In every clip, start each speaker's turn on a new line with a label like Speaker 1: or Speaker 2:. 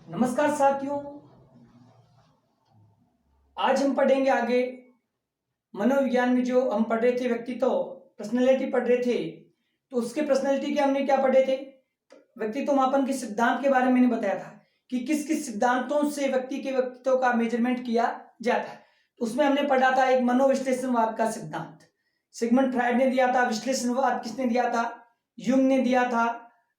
Speaker 1: नमस्कार साथियों। आज हम पढ़ेंगे आगे मनोविज्ञान में जो हम पढ़ रहे थे व्यक्तित्व पर्सनैलिटी पढ़ रहे थे। तो उसके पर्सनैलिटी के हमने क्या पढ़े थे? व्यक्तित्व मापन के सिद्धांत के बारे में मैंने बताया था कि किस किस सिद्धांतों से व्यक्ति के व्यक्तित्व का मेजरमेंट किया जाता है। तो उसमें हमने पढ़ा था एक मनोविश्लेषणवाद का सिद्धांत, सिगमंड फ्रायड ने दिया था। विश्लेषणवाद किसने दिया था? यूंग ने दिया था।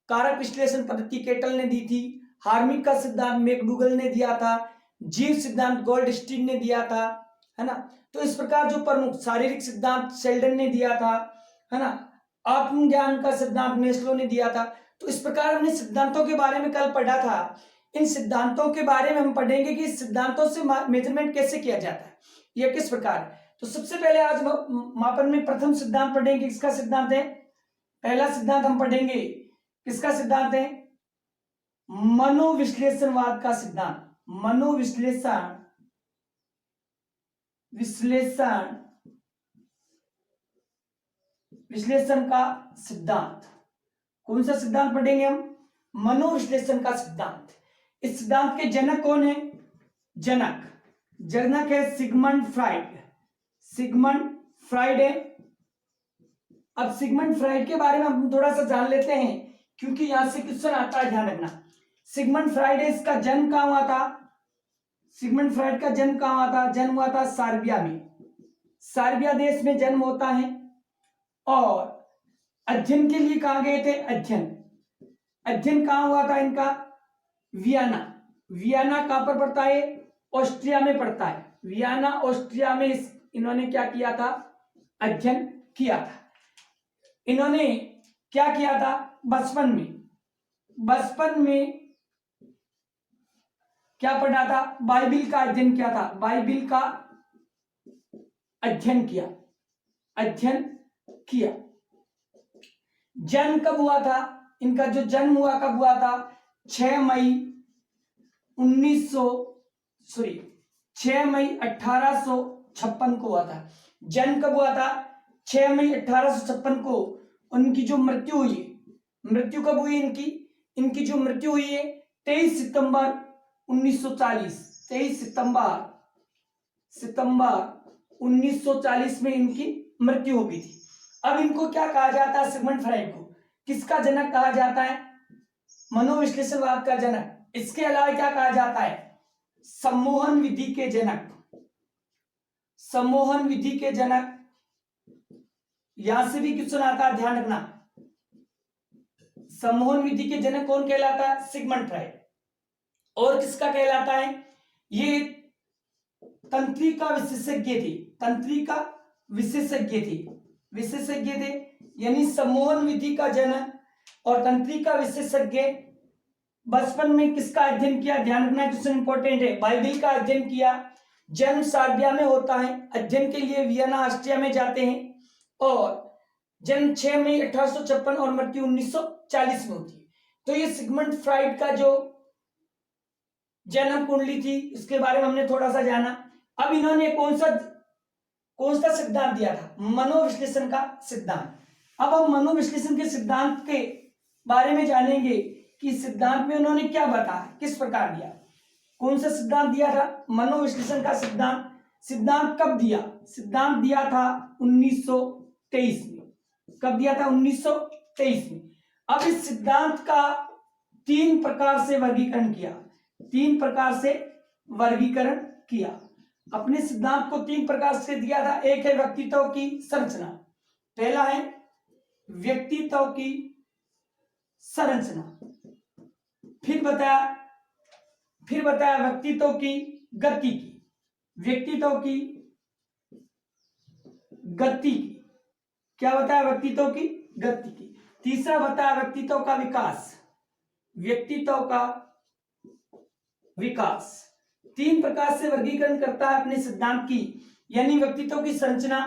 Speaker 1: कारक विश्लेषण पद्धति केटल ने दी थी। हार्मिक का सिद्धांत मैकडूगल ने दिया था। जीव सिद्धांत गोल्डस्टीन ने दिया था, है ना। तो इस प्रकार जो प्रमुख शारीरिक सिद्धांत शेल्डन ने दिया था, है ना। आत्मज्ञान का सिद्धांत नेस्लो ने दिया था। तो इस प्रकार हमने सिद्धांतों के बारे में कल पढ़ा था। इन सिद्धांतों के बारे में हम पढ़ेंगे कि सिद्धांतों से मेजरमेंट कैसे किया जाता है, यह किस प्रकार। तो सबसे पहले आज मापन में प्रथम सिद्धांत पढ़ेंगे। किसका सिद्धांत है? पहला सिद्धांत हम पढ़ेंगे, किसका सिद्धांत है? मनोविश्लेषणवाद का सिद्धांत। मनोविश्लेषण विश्लेषण का सिद्धांत। कौन सा सिद्धांत पढ़ेंगे हम? मनोविश्लेषण का सिद्धांत। इस सिद्धांत के जनक कौन है? जनक है सिगमंड फ्राइड। सिगमंड फ्राइड है। अब सिगमंड फ्राइड के बारे में हम थोड़ा सा जान लेते हैं, क्योंकि यहां से क्वेश्चन आता है, ध्यान रखना। सिगमंड फ्राइड है, इसका जन्म कहां हुआ था? सिगमंड फ्राइड का जन्म कहां हुआ था? जन्म हुआ था सर्बिया में। सर्बिया देश में जन्म होता है। और अध्ययन के लिए कहां गए थे? अध्ययन कहां हुआ था इनका? वियना कहां पर पड़ता है? ऑस्ट्रिया में पड़ता है। वियना ऑस्ट्रिया में इन्होंने क्या किया था? अध्ययन किया था। इन्होंने क्या किया था? बचपन में क्या पढ़ा था? बाइबिल का अध्ययन किया था। बाइबिल का अध्ययन किया। जन्म कब हुआ था इनका? जो जन्म हुआ कब हुआ था? 6 मई 1856 को हुआ था। जन्म कब हुआ था? 6 मई 1856 को। उनकी जो मृत्यु हुई, मृत्यु कब हुई इनकी? इनकी जो मृत्यु हुई है 23 सितंबर 1940। 23 सितंबर 1940 में इनकी मृत्यु हो गई थी। अब इनको क्या कहा जाता है? सिगमंड फ्राइड को किसका जनक कहा जाता है? मनोविश्लेषणवाद का जनक। इसके अलावा क्या कहा जाता है? सम्मोहन विधि के जनक। सम्मोहन विधि के जनक। यहां से भी क्वेश्चन आता है, ध्यान रखना। सम्मोहन विधि के जनक कौन कहलाता है? Sigmund Freud. और किसका कहलाता है? ये तंत्रिका विशेषज्ञ थे। यानी सम्मोहन विधि का जनक और तंत्रिका विशेषज्ञ। बचपन में किसका अध्ययन किया? ध्यान रखना, क्वेश्चन इंपॉर्टेंट है। बाइबिल का अध्ययन किया। जन्म सर्बिया में होता है। अध्ययन के लिए वियना ऑस्ट्रिया में जाते हैं। और जन्म 6 मई 1856 और मृत्यु 1940 में होती है। तो ये सिगमंड फ्राइड का जो जन्म कुंडली थी, इसके बारे में हमने थोड़ा सा जाना। अब इन्होंने कौन सा सिद्धांत दिया था? मनोविश्लेषण का सिद्धांत। अब हम मनोविश्लेषण के सिद्धांत के बारे में जानेंगे कि सिद्धांत में उन्होंने क्या बताया, किस प्रकार दिया। कौन सा सिद्धांत दिया था? मनोविश्लेषण का सिद्धांत। सिद्धांत कब दिया? सिद्धांत दिया था 1923 में। कब दिया था? 1923 में। अब इस सिद्धांत का 3 प्रकार से वर्गीकरण किया। अपने सिद्धांत को 3 प्रकार से दिया था। एक है व्यक्तित्व की संरचना। पहला है व्यक्तित्व की संरचना। फिर बताया व्यक्तित्व की गति की। क्या बताया? व्यक्तित्व की गति की। तीसरा बताया व्यक्तित्व का विकास। 3 प्रकार से वर्गीकरण करता है अपने सिद्धांत की, यानी व्यक्तित्व की संरचना,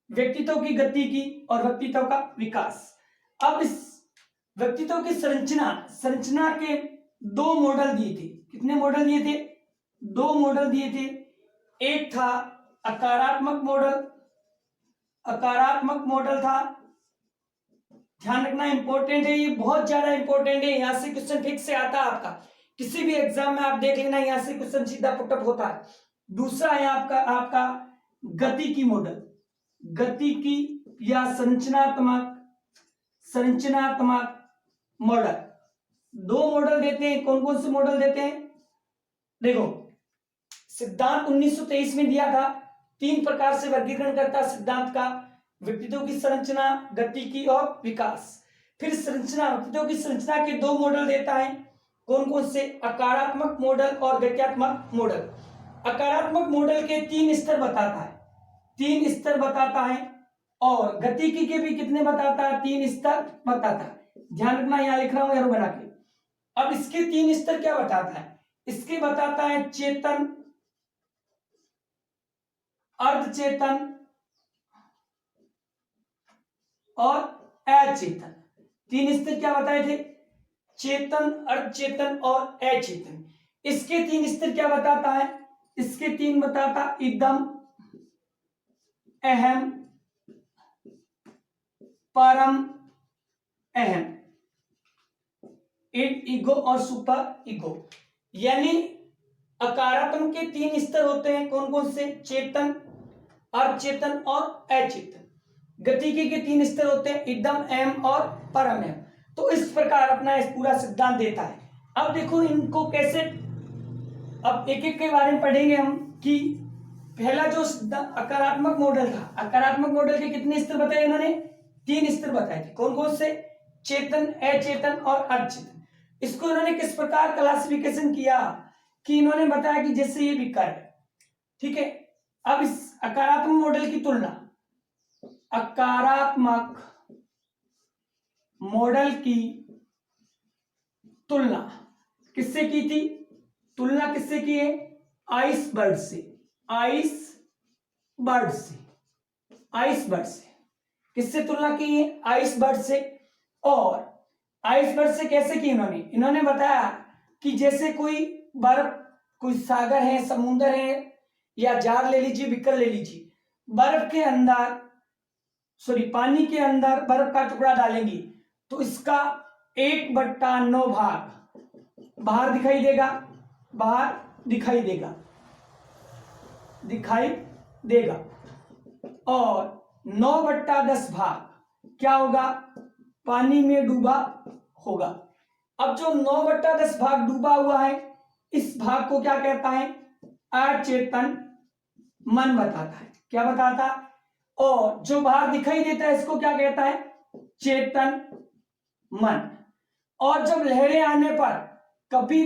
Speaker 1: व्यक्तित्व की गति की और व्यक्तित्व का विकास। अब इस व्यक्तित्व की संरचना के 2 मॉडल दिए थे। कितने मॉडल दिए थे? 2 मॉडल दिए थे। एक था अकारात्मक मॉडल था। ध्यान रखना, इंपॉर्टेंट है, ये बहुत ज्यादा इंपॉर्टेंट है। यहां से क्वेश्चन ठीक से आता है आपका किसी भी एग्जाम में आप देख लेना, यहां से क्वेश्चन सीधा पुटअप होता है। दूसरा है आपका गतिकी मॉडल, गतिकी या संरचनात्मक मॉडल। दो मॉडल देते हैं, कौन कौन से मॉडल देते हैं? देखो, सिद्धांत 1923 में दिया था, 3 प्रकार से वर्गीकरण करता सिद्धांत का, व्यक्तित्व की संरचना, गतिकी और विकास। फिर व्यक्तित्व की संरचना के 2 मॉडल देता है, कौन कौन से? आकारात्मक मॉडल और गत्यात्मक मॉडल। आकारात्मक मॉडल के 3 स्तर बताता है, 3 स्तर बताता है, और गतिकी के भी कितने बताता है? 3 स्तर बताता है। ध्यान रखना, यहां लिख रहा हूं एरो बना के। अब इसके 3 स्तर क्या बताता है? इसके बताता है चेतन, अर्धचेतन और अचेतन। 3 स्तर क्या बताए थे? चेतन, अर्धचेतन और अचेतन। इसके 3 स्तर क्या बताता है? इसके 3 बताता एकदम, अहम, परम अहम, ईगो और सुपर ईगो। यानी आकारात्मक के 3 स्तर होते हैं, कौन कौन से? चेतन, अर्धचेतन और अचेतन। गतिकी के 3 स्तर होते हैं, एकदम, अहम और परम अहम। तो इस प्रकार अपना इस पूरा सिद्धांत देता है। अब देखो इनको कैसे, अब एक एक के बारे में पढ़ेंगे हम कि पहला जो आकारात्मक मॉडल था, आकारात्मक मॉडल के कितने स्तर बताए इन्होंने? 3 स्तर बताए थे, कौन कौन से? चेतन, अचेतन और अर्धचेतन। इसको इन्होंने किस प्रकार क्लासिफिकेशन किया कि इन्होंने बताया कि जैसे ये विकार है, ठीक है। अब इस आकारात्मक मॉडल की तुलना, आकारात्मक मॉडल की तुलना किससे की थी? तुलना किससे की है? आइसबर्ग से, आइसबर्ग से, आइसबर्ग से। किससे तुलना की है? आइसबर्ग से। और आइसबर्ग से कैसे की इन्होंने? इन्होंने बताया कि जैसे कोई बर्फ, कोई सागर है, समुद्र है, या जार ले लीजिए, बिकर ले लीजिए, बर्फ के अंदर, सॉरी पानी के अंदर बर्फ का टुकड़ा डालेंगे तो इसका 1/9 भाग बाहर दिखाई देगा, बाहर दिखाई देगा, दिखाई देगा, और 9/10 भाग क्या होगा? पानी में डूबा होगा। अब जो 9/10 भाग डूबा हुआ है, इस भाग को क्या कहता है? अचेतन मन बताता है। क्या बताता? और जो बाहर दिखाई देता है इसको क्या कहता है? चेतन मन। और जब लहरें आने पर कभी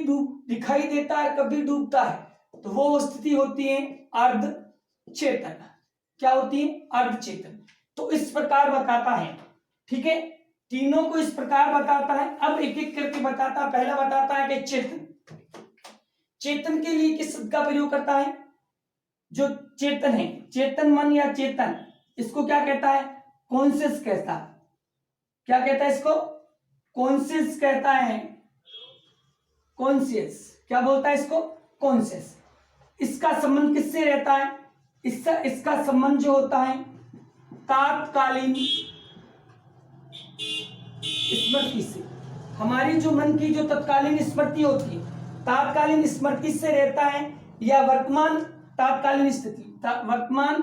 Speaker 1: दिखाई देता है, कभी डूबता है, तो वो स्थिति होती है अर्धचेतन। क्या होती है? अर्धचेतन। तो इस प्रकार बताता है, ठीक है, तीनों को इस प्रकार बताता है। अब एक एक करके बताता। पहला बताता है कि चेतन, चेतन के लिए किस शब्द का प्रयोग करता है? जो चेतन है, चेतन मन या चेतन, इसको क्या कहता है? कॉन्शियस कहता है। क्या कहता है इसको? कॉन्शियस कहता है, कॉन्शियस। क्या बोलता है इसको? कॉन्शियस। इसका संबंध किससे रहता है? इसका संबंध जो होता है तात्कालीन स्मृति से। हमारी जो मन की जो तत्कालीन स्मृति होती है, तात्कालीन स्मृति से रहता है, या वर्तमान तात्कालीन स्थिति, वर्तमान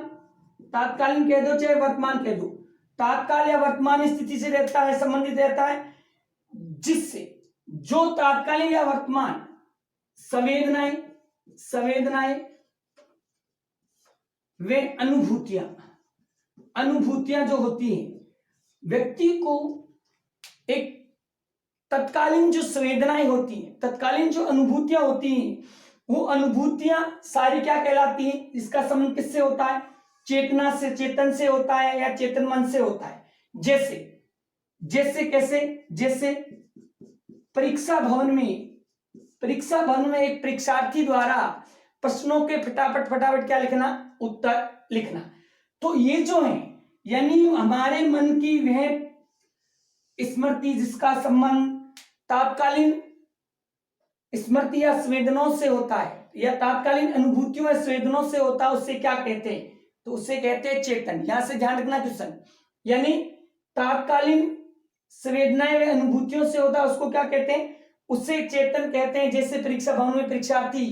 Speaker 1: तात्कालीन कह दो चाहे वर्तमान कह दो, तात्काल या वर्तमान स्थिति से रहता है, संबंधित रहता है, जिससे जो तात्कालीन या वर्तमान संवेदनाएं वे अनुभूतियां जो होती हैं, व्यक्ति को एक तत्कालीन जो संवेदनाएं होती हैं, तत्कालीन जो अनुभूतियां होती हैं, वो अनुभूतियां सारी क्या कहलाती हैं? इसका संबंध किससे होता है? चेतना से, चेतन से होता है, या चेतन मन से होता है। जैसे कैसे? जैसे परीक्षा भवन में एक परीक्षार्थी द्वारा प्रश्नों के फटाफट क्या लिखना? उत्तर लिखना। तो ये जो है, यानी हमारे मन की वह स्मृति जिसका संबंध तात्कालीन स्मृति या संवेदनाओं से होता है, या तात्कालीन अनुभूतियों या संवेदनाओं से होता है, उससे क्या कहते हैं? तो उससे कहते हैं चेतन। यहां से ध्यान रखना क्वेश्चन, यानी तात्कालीन संवेदनाएं व अनुभूतियों से होता है, उसको क्या कहते हैं? उसे चेतन कहते हैं। जैसे परीक्षा भवन में परीक्षार्थी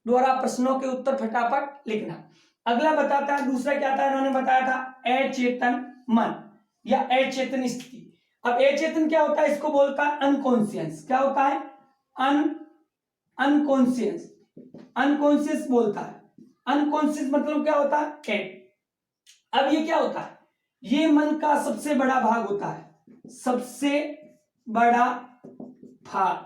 Speaker 1: द्वारा प्रश्नों के उत्तर फटाफट लिखना। अगला बताता है, दूसरा क्या था, इन्होंने बताया था अचेतन मन या अचेतन स्थिति। अब अचेतन क्या होता है, इसको बोलता है अनकॉन्शियस। क्या होता है, अनकॉन्शियस, अनकॉन्शियस बोलता है। अनकॉन्शियस मतलब क्या होता है। अब ये क्या होता है, ये मन का सबसे बड़ा भाग होता है, सबसे बड़ा भाग।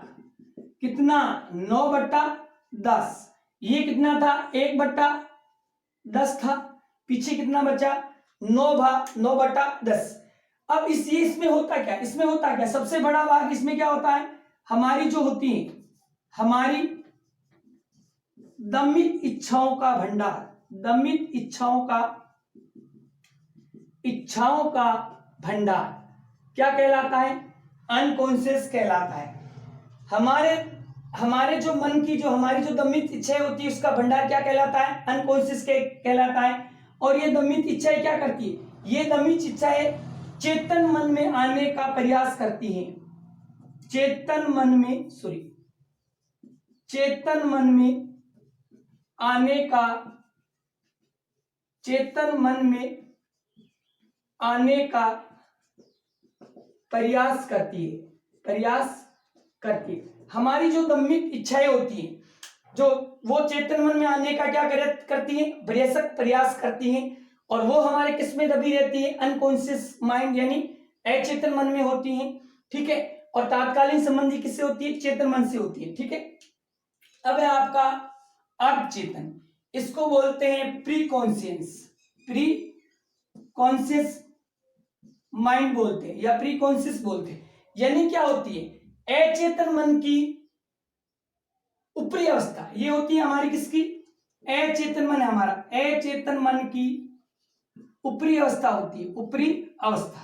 Speaker 1: कितना, 9/10। ये कितना था, 1/10 था। पीछे कितना बचा, 9/10। अब इसमें होता क्या, इसमें होता क्या, सबसे बड़ा भाग इसमें क्या होता है, हमारी जो होती है, हमारी दमित इच्छाओं का भंडार, दमित इच्छाओं का भंडार क्या कहलाता है, अनकॉन्शियस कहलाता है। हमारे जो मन की जो हमारी जो दमित इच्छाएं होती है उसका भंडार क्या कहलाता है, अनकॉन्शियस कहलाता है। और ये दमित इच्छाएं क्या करती है, ये दमित इच्छाएं चेतन मन में आने का प्रयास करती हैं। चेतन मन में आने का प्रयास करती है। हमारी जो दमित इच्छाएं होती हैं, जो वो चेतन मन में आने का क्या करती हैं, प्रयास करती हैं। और वो हमारे किस में दबी रहती है, अनकॉन्शियस माइंड यानी अचेतन मन में होती हैं। ठीक है, और तात्कालीन संबंधी किससे होती है, चेतन मन से होती है। ठीक है, अब है आपका अर्धचेतन, इसको बोलते हैं प्री कॉन्शियस माइंड बोलते हैं या प्री कॉन्शियस बोलते हैं। यानी क्या होती है, अचेतन मन की ऊपरी अवस्था, ये होती है हमारी किसकी, अचेतन मन है हमारा, अचेतन मन की ऊपरी अवस्था होती है, ऊपरी अवस्था।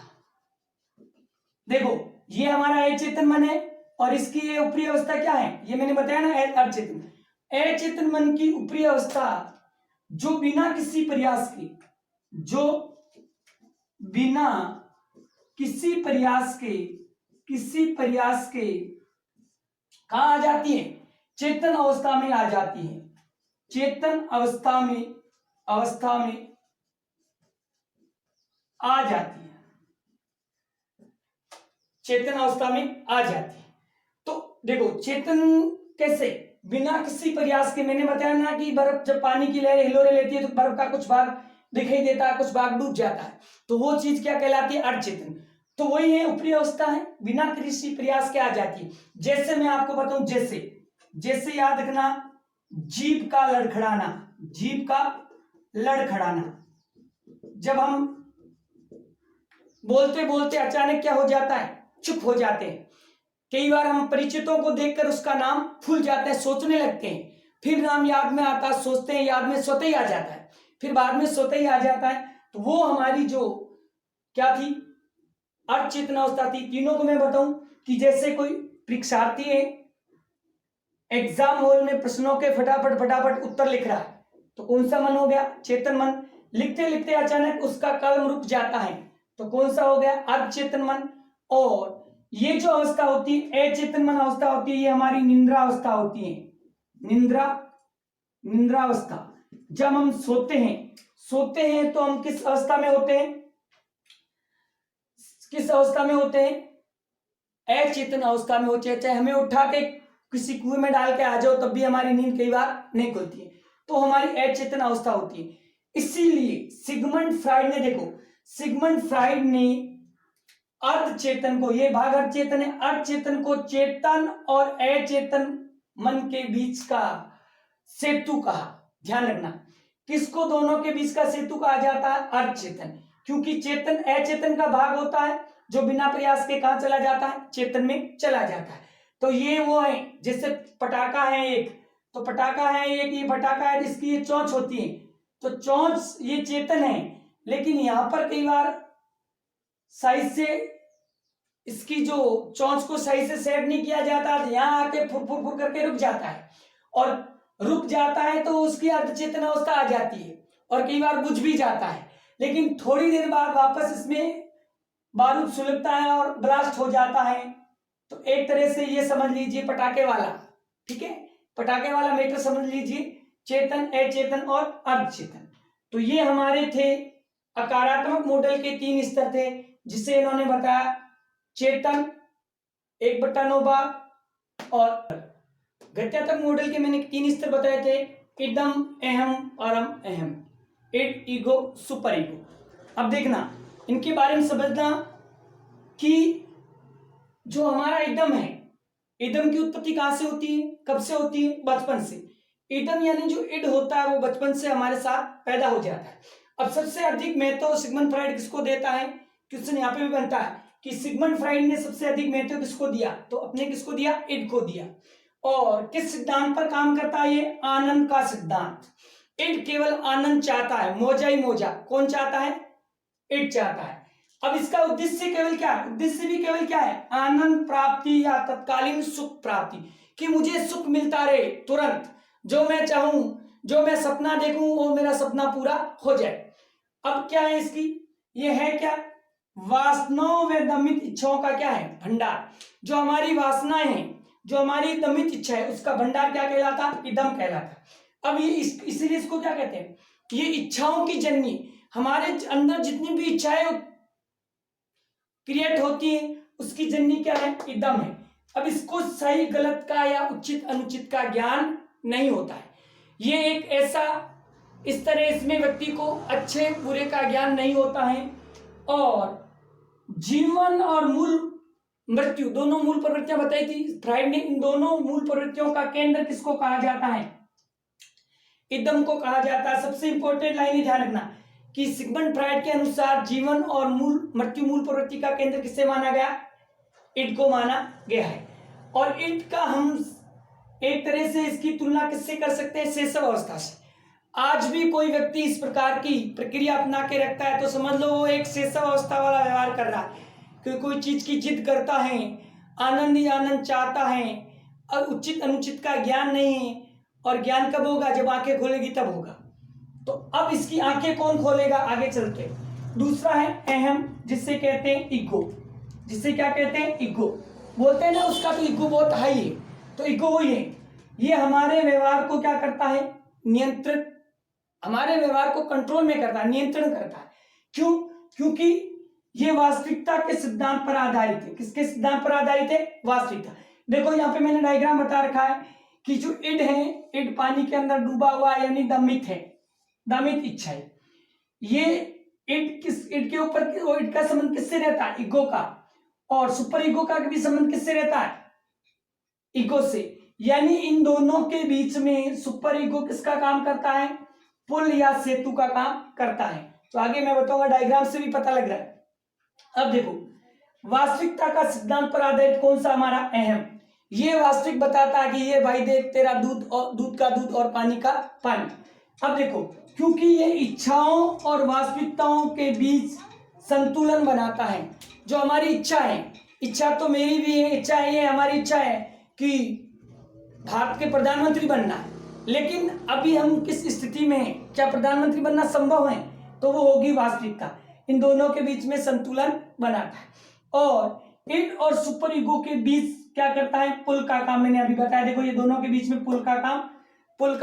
Speaker 1: देखो ये हमारा अचेतन मन है और इसकी ये ऊपरी अवस्था क्या है, ये मैंने बताया ना, अचेतन। अचेतन मन की ऊपरी अवस्था जो बिना किसी प्रयास के कहां आ जाती है, चेतन अवस्था में आ जाती है। चेतन अवस्था में आ जाती है, चेतन अवस्था में आ जाती है। तो देखो चेतन कैसे, बिना किसी प्रयास के, मैंने बताया ना कि बर्फ जब पानी की लहर हिलोरे लेती है तो बर्फ का कुछ भाग दिखाई देता है, कुछ भाग डूब जाता है, तो वो चीज क्या कहलाती है, अर्धचेतन। तो वही है, ऊपरी अवस्था है, बिना किसी प्रयास के आ जाती है। जैसे मैं आपको बताऊं, जैसे याद रखना, जीभ का लड़खड़ाना। जब हम बोलते बोलते अचानक क्या हो जाता है, चुप हो जाते हैं। कई बार हम परिचितों को देखकर उसका नाम भूल जाते हैं, सोचने लगते हैं, फिर नाम याद में आता, सोचते हैं, याद में स्वतः ही आ जाता है, फिर बाद में स्वतः ही आ जाता है। तो वो हमारी जो क्या थी, अर्धचेतन अवस्था थी। तीनों को मैं बताऊं कि जैसे कोई परीक्षार्थी है, एग्जाम हॉल में प्रश्नों के फटाफट उत्तर लिख रहा है, तो कौन सा मन हो गया, चेतन मन। लिखते लिखते अचानक उसका कलम रुक जाता है, तो कौन सा हो गया, अर्धचेतन मन। और ये जो अवस्था होती है, अचेतन मन अवस्था होती है, ये हमारी निद्रा अवस्था होती है, निद्रा अवस्था। जब हम सोते हैं तो हम किस अवस्था में होते हैं, अचेतन अवस्था में होते हैं। चाहे हमें उठा के किसी कुएं में डाल के आ जाओ तब भी हमारी नींद कई बार नहीं खुलती है, तो हमारी अचेतन अवस्था होती है। इसीलिए सिगमंड फ्राइड ने अर्धचेतन को, ये भाग अर्धचेतन है, अर्धचेतन को चेतन और अचेतन मन के बीच का सेतु कहा। ध्यान रखना, किसको दोनों के बीच का सेतु कहा जाता है, अर्धचेतन। क्योंकि चेतन अचेतन का भाग होता है जो बिना प्रयास के कहां चला जाता है, चेतन में चला जाता है। तो ये वो है, जैसे पटाखा है एक, तो पटाखा है एक, ये पटाखा है जिसकी ये चोंच होती है, तो चोंच ये चेतन है, लेकिन यहां पर कई बार सही से इसकी जो चोंच को सही से सेट नहीं किया जाता, यहां आके फुर करके रुक जाता है, और रुक जाता है तो उसकी अर्धचेतन अवस्था आ जाती है, और कई बार बुझ भी जाता है, लेकिन थोड़ी देर बाद वापस इसमें बारूद सुलगता है और ब्लास्ट हो जाता है, तो एक तरह से ये समझ लीजिए पटाखे वाला, ठीक है, पटाखे वाला मैटर समझ लीजिए, चेतन, अचेतन और अर्धचेतन। तो ये हमारे थे आकारात्मक मॉडल के 3 स्तर थे, जिसे इन्होंने बताया चेतन, 1/9 भाग, और गत्यात्मक मॉडल के मैंने 3 स्तर बताए थे, इदम, अहम, परम अहम, इड, ईगो, सुपर ईगो। अब देखना इनके बारे में समझना कि जो हमारा इदम है, इदम की उत्पत्ति कहां से होती है, कब से होती है, बचपन से। इदम यानी जो इड होता है वो बचपन से हमारे साथ पैदा हो जाता है। अब सबसे अधिक महत्व सिगमंड फ्राइड किसको देता है, क्वेश्चन यहाँ पे भी बनता है कि सिगमंड फ्राइड ने सबसे अधिक महत्व किसको दिया, तो अपने किसको दिया, इड को दिया। और किस सिद्धांत पर काम करता है ये, आनंद का सिद्धांत। इड केवल आनंद चाहता है, मौजा ही मौजा, कौन चाहता है, इड चाहता है। अब इसका उद्देश्य केवल क्या है, उद्देश्य भी केवल क्या है, आनंद प्राप्ति या तत्कालीन सुख प्राप्ति, कि मुझे सुख मिलता रहे तुरंत, जो मैं चाहूं, जो मैं सपना देखूं वो मेरा सपना पूरा हो जाए। अब क्या है इसकी, ये है क्या, वासनाओं व दमित इच्छाओं का क्या है, भंडार। जो हमारी वासनाएं हैं, जो हमारी दमित इच्छा है, उसका भंडार क्या कहलाता, इदम कहलाता। अब ये इसीलिए इसको क्या कहते हैं, ये इच्छाओं की जननी, हमारे अंदर जितनी भी इच्छाएं क्रिएट होती है उसकी जननी क्या है, इदम है। अब इसको सही गलत का या उचित अनुचित का ज्ञान नहीं होता है, ये एक ऐसा, इस तरह इसमें व्यक्ति को अच्छे बुरे का ज्ञान नहीं होता है। और जीवन और मूल मृत्यु, दोनों मूल प्रवृत्तियां बताई थी फ्राइड ने, इन दोनों मूल प्रवृत्तियों का केंद्र किसको कहा जाता है, इदम को कहा जाता है। सबसे इंपॉर्टेंट लाइन ध्यान रखना कि सिगमंड फ्राइड के अनुसार जीवन और मूल मृत्यु मूल प्रवृत्ति का केंद्र किससे माना गया, इड को माना गया है। और इड का हम एक तरह से इसकी तुलना किससे कर सकते हैं, शैशव अवस्था से। आज भी कोई व्यक्ति इस प्रकार की प्रक्रिया अपना के रखता है तो समझ लो वो एक शैशव अवस्था वाला व्यवहार कर रहा है, कि कोई चीज की जिद करता है, आनंद ही आनंद चाहता है, और उचित अनुचित का ज्ञान नहीं है। और ज्ञान कब होगा, जब आंखें खोलेगी तब होगा। तो अब इसकी आंखें कौन खोलेगा, आगे चलते। दूसरा है अहम, जिससे कहते हैं ईगो, जिससे क्या कहते हैं, ईगो। बोलते हैं ना उसका तो ईगो बहुत हाई है, तो ईगो वही है, ये हमारे व्यवहार को क्या करता है, नियंत्रित, हमारे व्यवहार को कंट्रोल में करता है, नियंत्रण करता है। क्यों, क्योंकि ये वास्तविकता के सिद्धांत पर आधारित है। किसके सिद्धांत पर आधारित है, वास्तविकता। देखो यहाँ पे मैंने डायग्राम बता रखा है कि जो इड है, इड पानी के अंदर डूबा हुआ है, यानी दमित है, दमित इच्छा है। ये इड के ऊपर इड का संबंध किससे रहता है, ईगो का। और सुपर ईगो का भी संबंध किससे रहता है, ईगो से। यानी इन दोनों के बीच में सुपर ईगो किसका काम करता है, पुल या सेतु का काम करता है। तो आगे मैं बताऊंगा, डायग्राम से भी पता लग रहा है। अब देखो, वास्तविकता का सिद्धांत पर आधारित कौन सा, हमारा अहम। ये वास्तविक बताता है कि ये भाई देख तेरा दूध, और दूध का दूध और पानी का पानी। अब देखो, क्योंकि ये इच्छाओं और वास्तविकताओं के बीच संतुलन बनाता है। जो हमारी इच्छा है, इच्छा तो मेरी भी है, इच्छा है, ये हमारी इच्छा है कि भारत के प्रधानमंत्री बनना है, लेकिन अभी हम किस स्थिति में हैं, क्या प्रधानमंत्री बनना संभव है, तो वो होगी वास्तविकता। इन दोनों के बीच में संतुलन बनाता है। और इड और सुपर ईगो के बीच क्या करता है, पुल का काम। मैंने अभी बताया, देखो ये दोनों के बीच में पुल का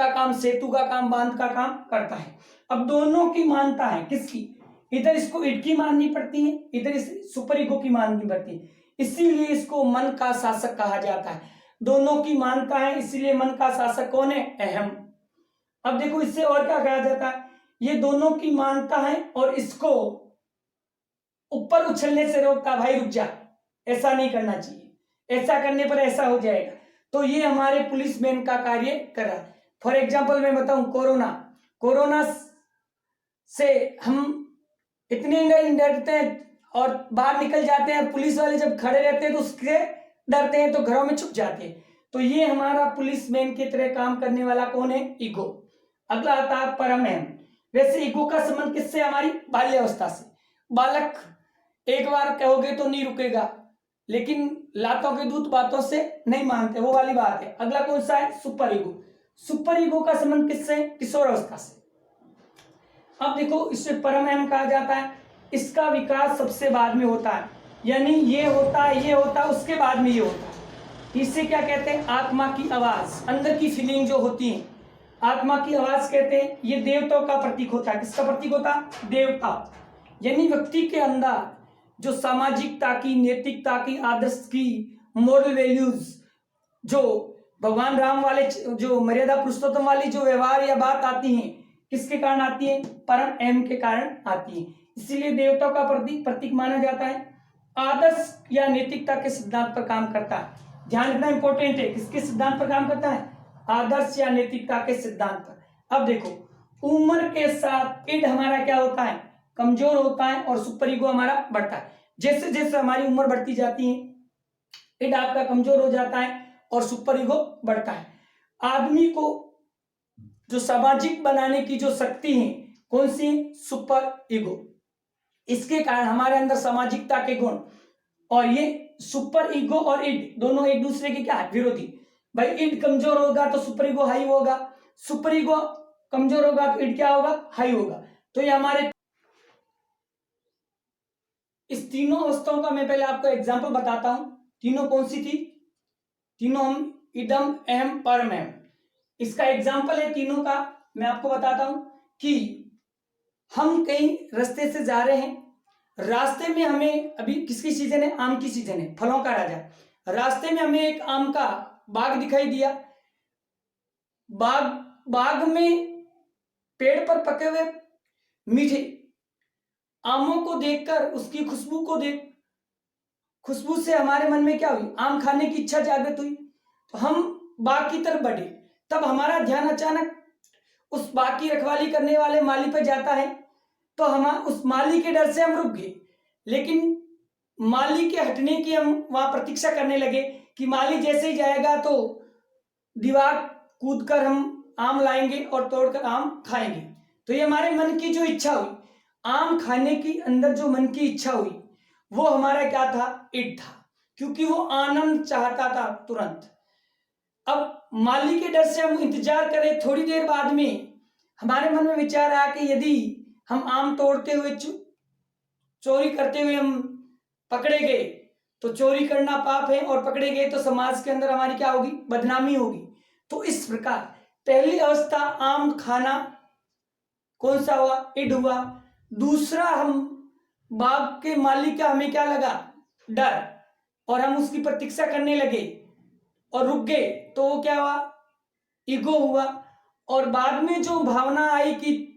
Speaker 1: काम, सेतु का काम, बांध का काम करता है। अब दोनों की मानता है, किसकी, इधर इसको इड की माननी पड़ती है, इधर इस सुपर ईगो की माननी पड़ती है। इसीलिए इसको मन का शासक कहा जाता है। दोनों की मानता है, इसीलिए मन का शासक कौन है, अहम। अब देखो इससे और क्या कहा जाता है, ये दोनों की मानता है और इसको ऊपर उछलने से रोकता, भाई रुक जा, ऐसा नहीं करना चाहिए, ऐसा करने पर ऐसा हो जाएगा। तो ये हमारे पुलिसमैन का कार्य कर रहा है। फॉर एग्जाम्पल मैं बताऊं, कोरोना से हम इतने डरते हैं और बाहर निकल जाते हैं, पुलिस वाले जब खड़े रहते हैं तो उसके डरते हैं, तो घरों में छुप जाते हैं। तो ये हमारा पुलिसमैन की तरह काम करने वाला कौन है, ईगो। अगला आता है परम अहम। वैसे ईगो का संबंध किससे, हमारी बाल्यावस्था से। बालक एक बार कहोगे तो नहीं रुकेगा, लेकिन लातों के दूत बातों से नहीं मानते, वो वाली बात है। अगला कौन सा है, सुपर ईगो। सुपर ईगो का संबंध किससे, किशोर अवस्था से। अब देखो, इसे परम अहम कहा जाता है। इसका विकास सबसे बाद में होता है, यानी ये होता है, उसके बाद में ये होता है। इससे क्या कहते हैं? आत्मा की आवाज, अंदर की फीलिंग जो होती है, आत्मा की आवाज कहते हैं। ये देवताओं का प्रतीक होता है। किसका प्रतीक होता है? देवता। यानी व्यक्ति के अंदर जो सामाजिकता की, नैतिकता की, आदर्श की, मोरल वैल्यूज, जो भगवान राम वाले, जो मर्यादा पुरुषोत्तम वाली जो व्यवहार या बात आती है, किसके कारण आती है? परम एम के कारण आती है। इसीलिए देवताओं का प्रतीक माना जाता है। आदर्श या नैतिकता के सिद्धांत पर काम करता है। ध्यान रखना इंपॉर्टेंट है, किसके सिद्धांत पर काम करता है? आदर्श या नैतिकता के सिद्धांत पर। अब देखो, उम्र के साथ इड हमारा क्या होता है? कमजोर होता है और सुपर ईगो हमारा बढ़ता है। जैसे जैसे हमारी उम्र बढ़ती जाती है, इड आपका कमजोर हो जाता है और सुपर ईगो बढ़ता है। आदमी को जो सामाजिक बनाने की जो शक्ति है, कौन सी? Super ego. इसके कारण हमारे अंदर सामाजिकता के गुण, और ये सुपर ईगो और इड दोनों एक दूसरे के क्या है? विरोधी। भाई इड कमजोर होगा तो सुपर ईगो हाई होगा, सुपर ईगो कमजोर होगा तो इड क्या होगा? हाई होगा। तो ये हमारे इस तीनों अवस्थाओं का मैं पहले आपको एग्जांपल बताता हूं। तीनों कौन सी थी? तीनों हम इदम एम परम एम, इसका एग्जांपल है तीनों का। मैं आपको बताता हूं कि हम कहीं रास्ते से जा रहे हैं, रास्ते में हमें, अभी किसकी सीजन है? आम की सीजन है, फलों का राजा। रास्ते में हमें एक आम का बाग दिखाई दिया। बाग में पेड़ पर पके हुए मीठे आमों को देखकर, उसकी खुशबू से हमारे मन में क्या हुई? आम खाने की इच्छा जागृत हुई। तो हम बाग की तरफ बढ़े। तब हमारा ध्यान अचानक उस बाग की रखवाली करने वाले माली पर जाता है। तो हम उस माली के डर से हम रुक गए, लेकिन माली के हटने की हम वहां प्रतीक्षा करने लगे कि माली जैसे ही जाएगा तो दीवार कूदकर हम आम लाएंगे और तोड़कर आम खाएंगे। तो ये हमारे मन की जो इच्छा हुई, आम खाने की अंदर जो मन की इच्छा हुई, वो हमारा क्या था? इड था, क्योंकि वो आनंद चाहता था तुरंत। अब माली के डर से हम इंतजार करें, थोड़ी देर बाद में हमारे मन में विचार आया कि यदि हम आम तोड़ते हुए, चोरी करते हुए हम पकड़े गए तो चोरी करना पाप है, और पकड़े गए तो समाज के अंदर हमारी क्या होगी? बदनामी होगी। तो इस प्रकार पहली अवस्था आम खाना, कौन सा हुआ? इड हुआ। दूसरा, हम बाग के मालिक का हमें क्या लगा? डर, और हम उसकी प्रतीक्षा करने लगे और रुक गए, तो वो क्या हुआ? ईगो हुआ। और बाद में जो भावना आई कि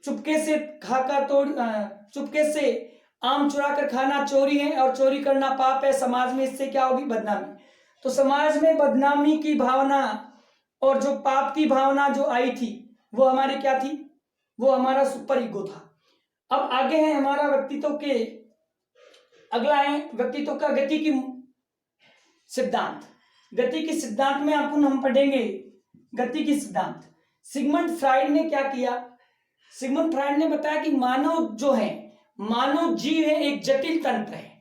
Speaker 1: चुपके से खाकर चुपके से आम चुरा कर खाना चोरी है और चोरी करना पाप है, समाज में इससे क्या होगी? बदनामी। तो समाज में बदनामी की भावना और जो पाप की भावना जो आई थी, वो हमारे क्या थी? वो हमारा सुपर ईगो था। अब आगे है हमारा व्यक्तित्व के, अगला है व्यक्तित्व का गति की सिद्धांत। गति के सिद्धांत में हम पढ़ेंगे गति की सिद्धांत। सिगमंड फ्राइड ने क्या किया? सिगमंड फ्राइड ने बताया कि मानव जो है, मानव जीव है, एक जटिल तंत्र है।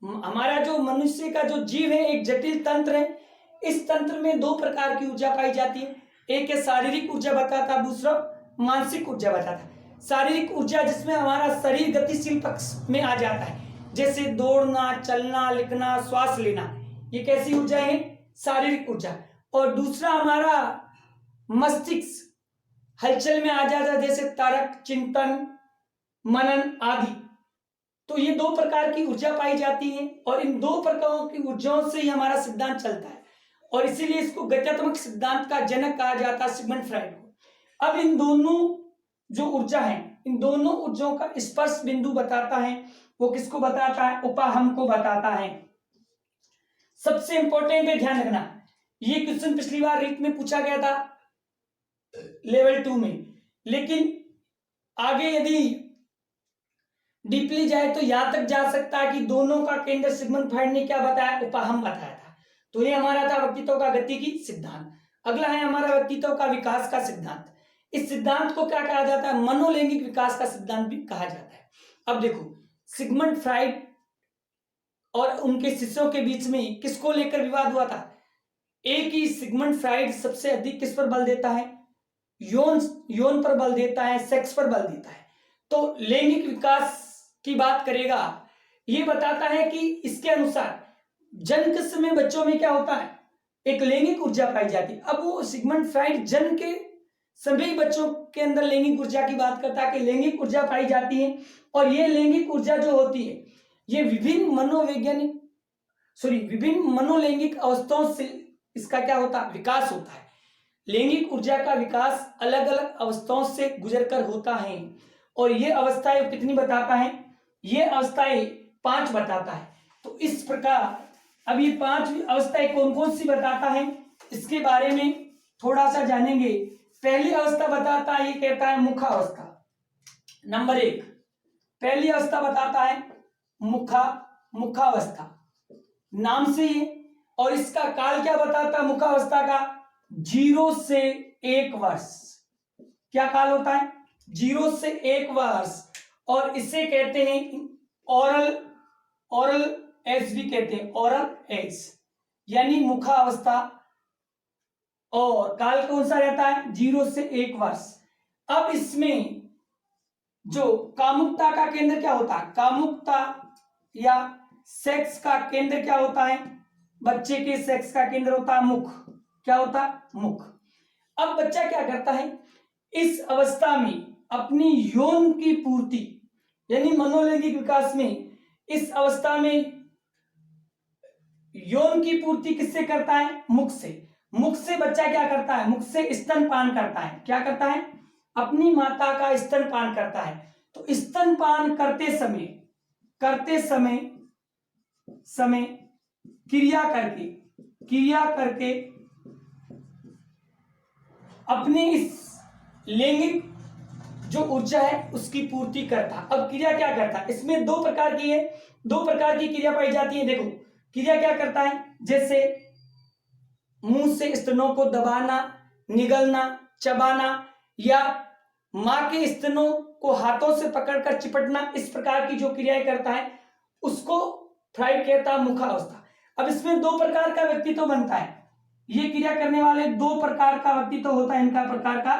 Speaker 1: हमारा जो मनुष्य का जो जीव है एक जटिल तंत्र है। इस तंत्र में दो प्रकार की ऊर्जा पाई जाती है। एक है शारीरिक ऊर्जा बताता, दूसरा मानसिक ऊर्जा बताता। शारीरिक ऊर्जा जिसमें हमारा शरीर गतिशील पक्ष में आ जाता है, जैसे दौड़ना, चलना, लिखना, श्वास लेना, ये कैसी ऊर्जा है? शारीरिक ऊर्जा। और दूसरा हमारा मस्तिष्क हलचल में आ जाता है, जैसे तर्क, चिंतन, मनन आदि। तो ये दो प्रकार की ऊर्जा पाई जाती है, और इन दो प्रकारों की ऊर्जाओं से ही हमारा सिद्धांत चलता है, और इसीलिए इसको गत्यात्मक सिद्धांत का जनक कहा जाता है, सिगमंड फ्राइड को। अब इन दोनों जो ऊर्जा है, इन दोनों ऊर्जाओं का स्पर्श बिंदु बताता है। वो किसको बताता है? उपाहम को बताता है। सबसे इंपॉर्टेंट है, ध्यान रखना, ये क्वेश्चन पिछली बार रीट में पूछा गया था लेवल 2 में, लेकिन आगे यदि डीपली जाए तो यहां तक जा सकता है कि दोनों का केंद्र सिगमंड फ्राइड ने क्या बताया? उपाहम बताया था। तो ये हमारा था व्यक्तित्व का गति की सिद्धांत। अगला है हमारा व्यक्तित्व का विकास का सिद्धांत। इस सिद्धांत को क्या कहा जाता है? मनोलैंगिक विकास का सिद्धांत भी कहा जाता है। अब देखो, सिगमंड फ्राइड और उनके शिष्यों के बीच में किसको लेकर विवाद हुआ था? एक ही सिगमंड फ्राइड सबसे अधिक किस पर बल देता है? यौन पर बल देता है, सेक्स पर बल देता है। तो लैंगिक विकास की बात करेगा ये बताता है कि इसके अनुसार जन्म के समय बच्चों में क्या होता है, एक लैंगिक ऊर्जा पाई जाती है। अब वो सिगमंड फ्राइड जन्म के सभी बच्चों के अंदर लैंगिक ऊर्जा की बात करता है कि लैंगिक ऊर्जा पाई जाती है, और ये लैंगिक ऊर्जा जो होती है ये विभिन्न मनोलैंगिक अवस्थाओं से इसका क्या होता है, विकास होता है। लैंगिक ऊर्जा का विकास अलग अलग अवस्थाओं से गुजरकर होता है, और ये अवस्थाएं कितनी बताता है, ये अवस्थाएं 5 बताता है। तो इस प्रकार अब ये 5 अवस्थाएं कौन कौन सी बताता है, इसके बारे में थोड़ा सा जानेंगे। पहली अवस्था बताता है, ये कहता है मुखावस्था। नंबर 1 पहली अवस्था बताता है मुखावस्था नाम से ही, और इसका काल क्या बताता है मुखावस्था का, 0 से 1 वर्ष। क्या काल होता है, 0 से 1 वर्ष, और इसे कहते हैं ओरल एज भी कहते हैं, ओरल एज यानी मुखावस्था, और काल कौन सा रहता है, 0 से 1 वर्ष। अब इसमें जो कामुकता का केंद्र क्या होता है, कामुकता या सेक्स का केंद्र क्या होता है, बच्चे के सेक्स का केंद्र होता है मुख। क्या होता है, मुख। अब बच्चा क्या करता है, इस अवस्था में अपनी यौन की पूर्ति यानी मनोलैंगिक विकास में इस अवस्था में यौन की पूर्ति किससे करता है, मुख से। मुख से बच्चा क्या करता है, मुख से स्तनपान करता है। क्या करता है, अपनी माता का स्तनपान करता है। तो स्तनपान करते समय क्रिया करके अपनी इस लैंगिक जो ऊर्जा है उसकी पूर्ति करता है। अब क्रिया क्या करता है, इसमें 2 प्रकार की है, 2 प्रकार की क्रिया पाई जाती है। देखो क्रिया क्या करता है, जैसे मुंह से स्तनों को दबाना, निगलना, चबाना, या मां के स्तनों को हाथों से पकड़कर चिपटना, इस प्रकार की जो क्रियाएं करता है उसको फ्राइड कहता है मुखावस्था। अब इसमें 2 प्रकार का व्यक्तित्व बनता है। ये क्रिया करने वाले 2 प्रकार का व्यक्तित्व होता है, इनका प्रकार का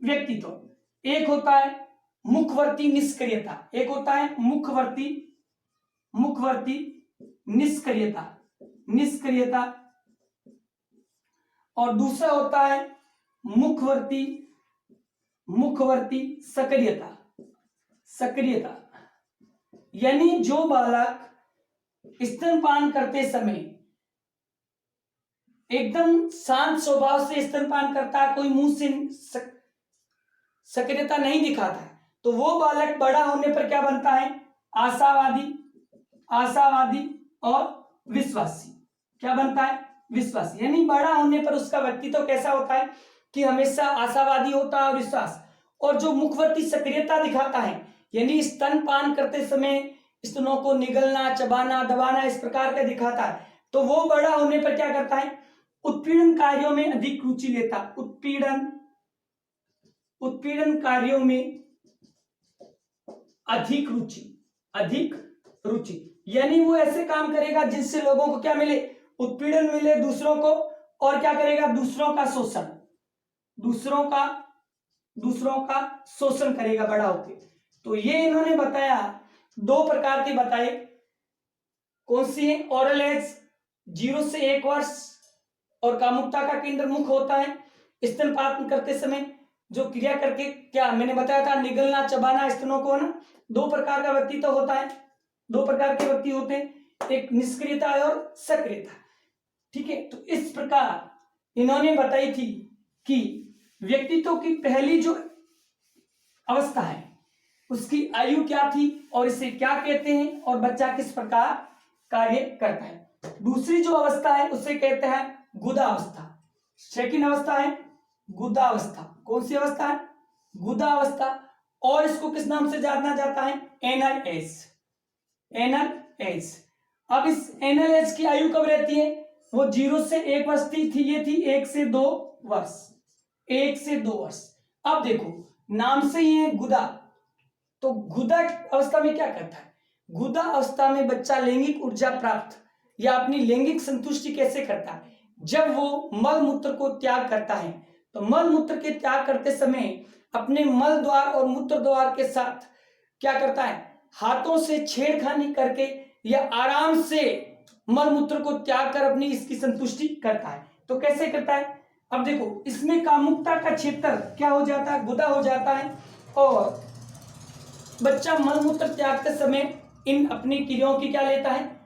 Speaker 1: व्यक्तित्व। एक होता है मुखवर्ती निष्क्रियता, एक होता है मुखवर्ती निष्क्रियता, और दूसरा होता है मुखवर्ती सक्रियता। यानी जो बालक स्तनपान करते समय एकदम शांत स्वभाव से स्तनपान करता है, कोई मुंह से सक्रियता नहीं दिखाता है, तो वो बालक बड़ा होने पर क्या बनता है, आशावादी और विश्वासी। क्या बनता है, विश्वासी। यानी बड़ा होने पर उसका व्यक्तित्व कैसा होता है कि हमेशा आशावादी होता है और विश्वास। और जो मुखवर्ती सक्रियता दिखाता है यानी स्तनपान करते समय स्तनों को निगलना, चबाना, दबाना, इस प्रकार का दिखाता है, तो वो बड़ा होने पर क्या करता है, उत्पीड़न कार्यों में अधिक रुचि लेता। उत्पीड़न कार्यों में अधिक रुचि यानी वो ऐसे काम करेगा जिससे लोगों को क्या मिले, उत्पीड़न मिले दूसरों को, और क्या करेगा, दूसरों का शोषण करेगा बड़ा होके। तो ये इन्होंने बताया, 2 प्रकार के बताए। कौन सी है, ओरल एज 0 से 1 वर्ष, और कामुकता का केंद्र मुख होता है। स्तनपान करते समय जो क्रिया करके क्या मैंने बताया था, निगलना, चबाना स्तनों को, ना 2 प्रकार का व्यक्तित्व होता है, 2 प्रकार के व्यक्ति होते हैं, एक निष्क्रियता और सक्रियता। ठीक है, तो इस प्रकार इन्होंने बताई थी कि व्यक्तित्व की पहली जो अवस्था है उसकी आयु क्या थी और इसे क्या कहते हैं, और बच्चा किस प्रकार कार्य करता है। दूसरी जो अवस्था है उसे कहते हैं गुदावस्था। सेकंड अवस्था है गुदावस्था। कौन सी अवस्था है, गुदावस्था, और इसको किस नाम से जाना जाता है, एनल एज। अब इस एनल एज की आयु कब रहती है, वो 0 से 1 वर्ष थी, ये थी 1 से 2 वर्ष। अब देखो नाम से ही है गुदा, तो गुदा अवस्था में क्या करता है, गुदा अवस्था में बच्चा लैंगिक ऊर्जा प्राप्त या अपनी लैंगिक संतुष्टि कैसे करता है, जब वो मल मूत्र को त्याग करता है। तो मल मूत्र के त्याग करते समय अपने मल द्वार और मूत्र द्वार के साथ क्या करता है, हाथों से छेड़खानी करके या आराम से मलमूत्र को त्याग कर अपनी इसकी संतुष्टि करता है। तो कैसे करता है? अब देखो, इसमें कामुकता का क्षेत्र क्या हो जाता है? गुदा हो जाता है, और बच्चा मलमूत्र त्यागते समय इन अपनी क्रियाओं की क्या लेता है?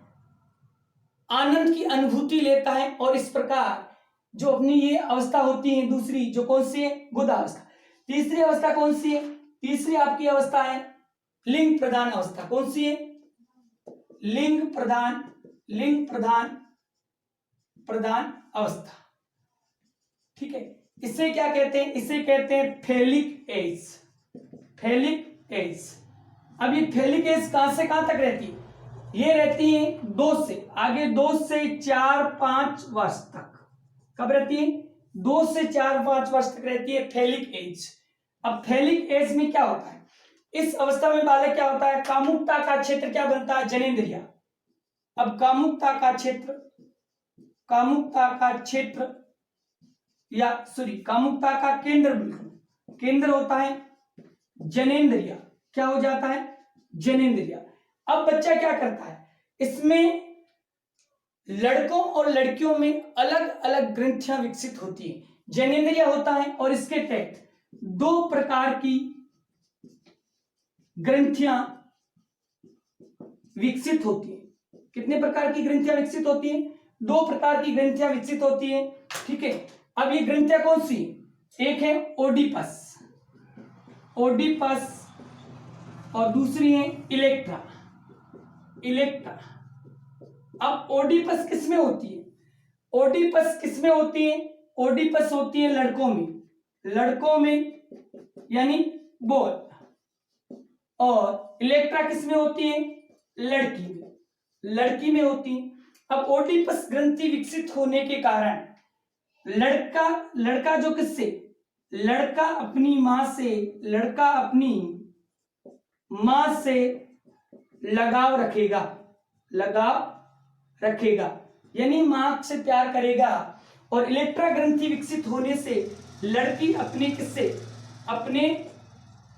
Speaker 1: आनंद की अनुभूति लेता है। और इस प्रकार जो अपनी ये अवस्था होती है दूसरी, जो कौन सी है? गुदा अवस्था। तीसरी अवस्था कौन सी है? तीसरी आपकी अवस्था है लिंग प्रदान अवस्था। कौन सी है? लिंग प्रदान अवस्था। ठीक है, इसे क्या कहते हैं? इसे कहते हैं फेलिक एज। फेलिक एज। अब ये फेलिक एज कहां से कहां तक रहती है? ये रहती है 2 से आगे, 2 से 4-5 वर्ष तक। कब रहती है? 2 से 4-5 वर्ष तक रहती है फेलिक एज। अब फेलिक एज में क्या होता है? इस अवस्था में बालक क्या होता है? कामुकता का क्षेत्र क्या बनता है? जनेंद्रिया। अब कामुकता का कामुकता का केंद्र, बिल्कुल केंद्र होता है जनेंद्रिया। क्या हो जाता है? जनेंद्रिया। अब बच्चा क्या करता है? इसमें लड़कों और लड़कियों में अलग अलग ग्रंथियां विकसित होती है। जनेंद्रिया होता है और इसके तहत 2 प्रकार की ग्रंथियां विकसित होती है। कितने प्रकार की ग्रंथियां विकसित होती हैं? 2 प्रकार की ग्रंथियां विकसित होती हैं। ठीक है, अब ये ग्रंथियां कौन सी? एक है ओडिपस और दूसरी है इलेक्ट्रा। अब ओडिपस किसमें होती है? ओडिपस होती है लड़कों में यानी बॉय, और इलेक्ट्रा किसमें होती है? लड़की में होती है। अब ओडिपस ग्रंथि विकसित होने के कारण लड़का जो किससे? लड़का अपनी मां से लगाव रखेगा, यानी मां से प्यार करेगा। और इलेक्ट्रा ग्रंथि विकसित होने से लड़की अपने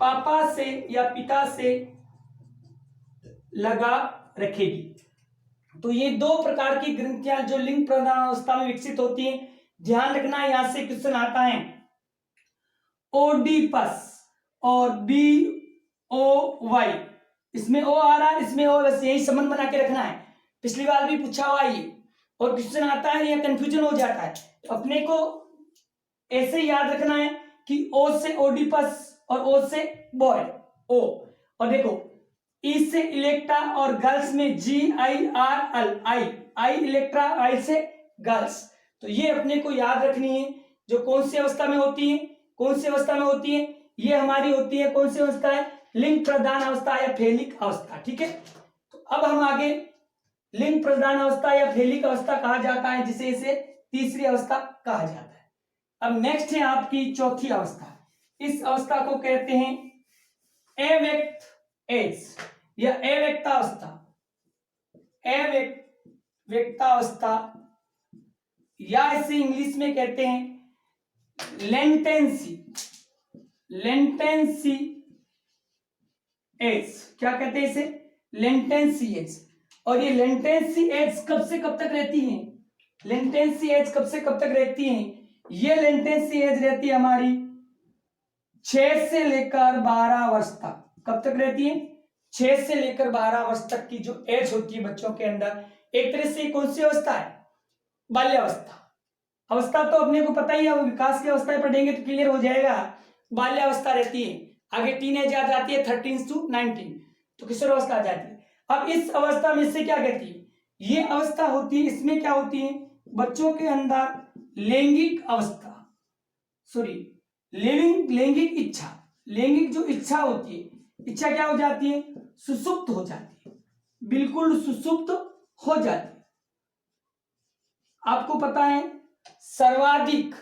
Speaker 1: पापा से या पिता से लगाव रखेगी। तो ये 2 प्रकार की ग्रंथियां जो लिंग प्रदान अवस्था में विकसित होती हैं। ध्यान रखना, यहां से क्वेश्चन आता है ओडिपस और BOY। इसमें O आ रहा है, इसमें O, बस यही संबंध बना के रखना है। पिछली बार भी पूछा हुआ ये, और क्वेश्चन आता है या कंफ्यूजन हो जाता है। तो अपने को ऐसे याद रखना है कि O से ओडिपस और O से बॉय, O। और देखो, E से इलेक्ट्रा और गर्ल्स में GIRL, I इलेक्ट्रा, I से गर्ल्स। तो ये अपने को याद रखनी है। जो कौन सी अवस्था में होती है? ये हमारी होती है कौन सी अवस्था है? लिंग प्रदान अवस्था या फेलिक अवस्था। ठीक है, तो अब हम आगे लिंग प्रदान अवस्था या फेलिक अवस्था कहा जाता है, जिसे इसे तीसरी अवस्था कहा जाता है। अब नेक्स्ट है आपकी चौथी अवस्था। इस अवस्था को कहते हैं अव्यक्त एज या अव्यक्तावस्था, या इसे इंग्लिश में कहते हैं लेंटेंसी एज। क्या कहते हैं इसे? लेंटेंसी एज। और ये लेंटेंसी एज कब से कब तक रहती है? ये लेंटेंसी एज रहती है हमारी 6 से लेकर 12 वर्ष तक। कब तक रहती है? 6 से लेकर 12 वर्ष तक की जो एज होती है बच्चों के अंदर, एक तरह से कौन सी अवस्था है? बाल्यावस्था। अवस्था तो अपने को पता ही है, विकास की अवस्थाएं पढ़ेंगे तो क्लियर हो जाएगा। बाल्यावस्था रहती है, आगे टीनेज आ जाती है 13 से 19, तो किशोर अवस्था आ जाती है। अब इस अवस्था में से क्या कहती है? ये अवस्था होती है, इसमें क्या होती है? बच्चों के अंदर लैंगिक जो इच्छा होती है, इच्छा क्या हो जाती है? सुसुप्त हो जाती है, बिल्कुल सुसुप्त हो जाती है। आपको पता है सर्वाधिक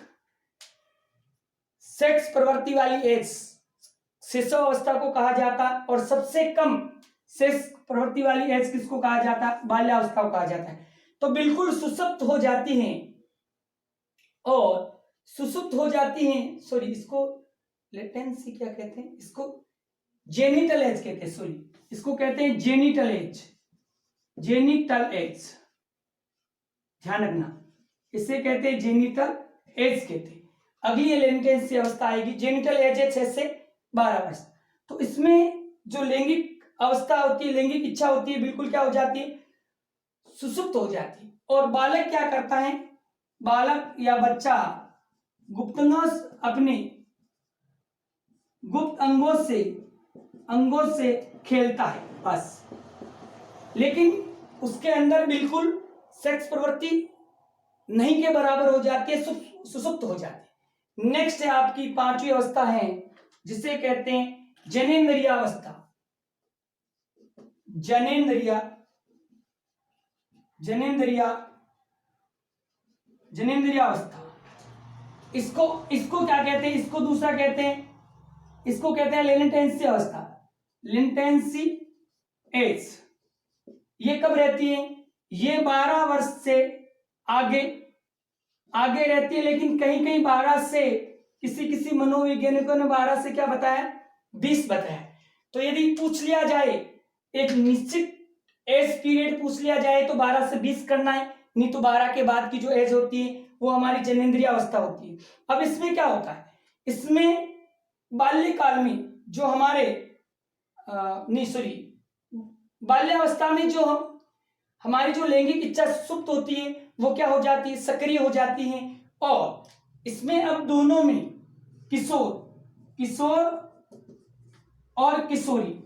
Speaker 1: सेक्स प्रवृत्ति वाली एज शिशु अवस्था को कहा जाता है, और सबसे कम सेक्स प्रवृत्ति वाली एज किसको कहा जाता है? बाल्यावस्था को कहा जाता है। तो बिल्कुल सुसुप्त हो जाती हैं, और सुसुप्त हो जाती हैं, इसको लेटेंसी क्या कहते हैं? इसको जेनिटल एज कहते हैं, सॉरी, इसको कहते हैं जेनिटल एज, जेनिटल एज, ध्यान रखना, इसे कहते हैं जेनिटल एज कहते हैं। अगली लेटेंसी अवस्था आएगी जेनिटल एज है 6 से 12 वर्ष। तो इसमें जो लैंगिक अवस्था होती है, लैंगिक इच्छा होती है, बिल्कुल क्या हो जाती है, सुसुप्त हो जाती है। और बालक क्या करता है, बालक या बच्चा अपने गुप्त अंगों से खेलता है बस, लेकिन उसके अंदर बिल्कुल सेक्स प्रवृत्ति नहीं के बराबर हो जाती है, सुसुप्त हो जाती है। नेक्स्ट है आपकी 5वीं अवस्था है जिसे कहते हैं जनेंद्रिय अवस्था, जनेंद्रिय अवस्था। इसको क्या कहते हैं, इसको दूसरा कहते हैं, इसको कहते हैं लेटेंसी अवस्था, लेटेंसी एज। ये कब रहती है, ये 12 वर्ष से आगे रहती है, लेकिन कहीं 12 से, किसी मनोवैज्ञानिकों ने 12 से क्या बताया, 20 बताया। तो यदि पूछ लिया जाए, एक निश्चित एज पीरियड पूछ लिया जाए तो 12 से 20 करना है, नहीं तो 12 के बाद की जो एज होती है वो हमारी जनेंद्रिय अवस्था होती है। अब इसमें क्या होता है, इसमें बाल्यकाल में जो हमारे बाल्यावस्था में जो हमारी जो लैंगिक इच्छा सुप्त होती है वो क्या हो जाती है, सक्रिय हो जाती है। और इसमें अब दोनों में किशोर और किशोरी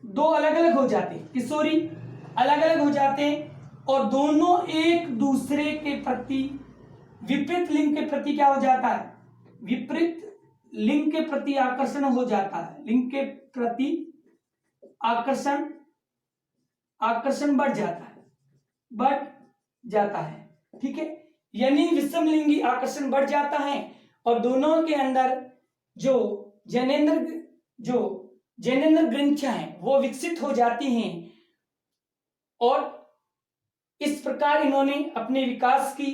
Speaker 1: दो अलग अलग हो जाते हैं, किशोरी अलग अलग हो जाते हैं और दोनों एक दूसरे के प्रति विपरीत लिंग के प्रति क्या हो जाता है, विपरीत लिंग के प्रति आकर्षण हो जाता है, लिंग के प्रति आकर्षण बढ़ जाता है, ठीक है। यानी विषम लिंगी आकर्षण बढ़ जाता है और दोनों के अंदर जो जनेंद्र ग्रंथियां हैं वो विकसित हो जाती हैं। और इस प्रकार इन्होंने अपने विकास की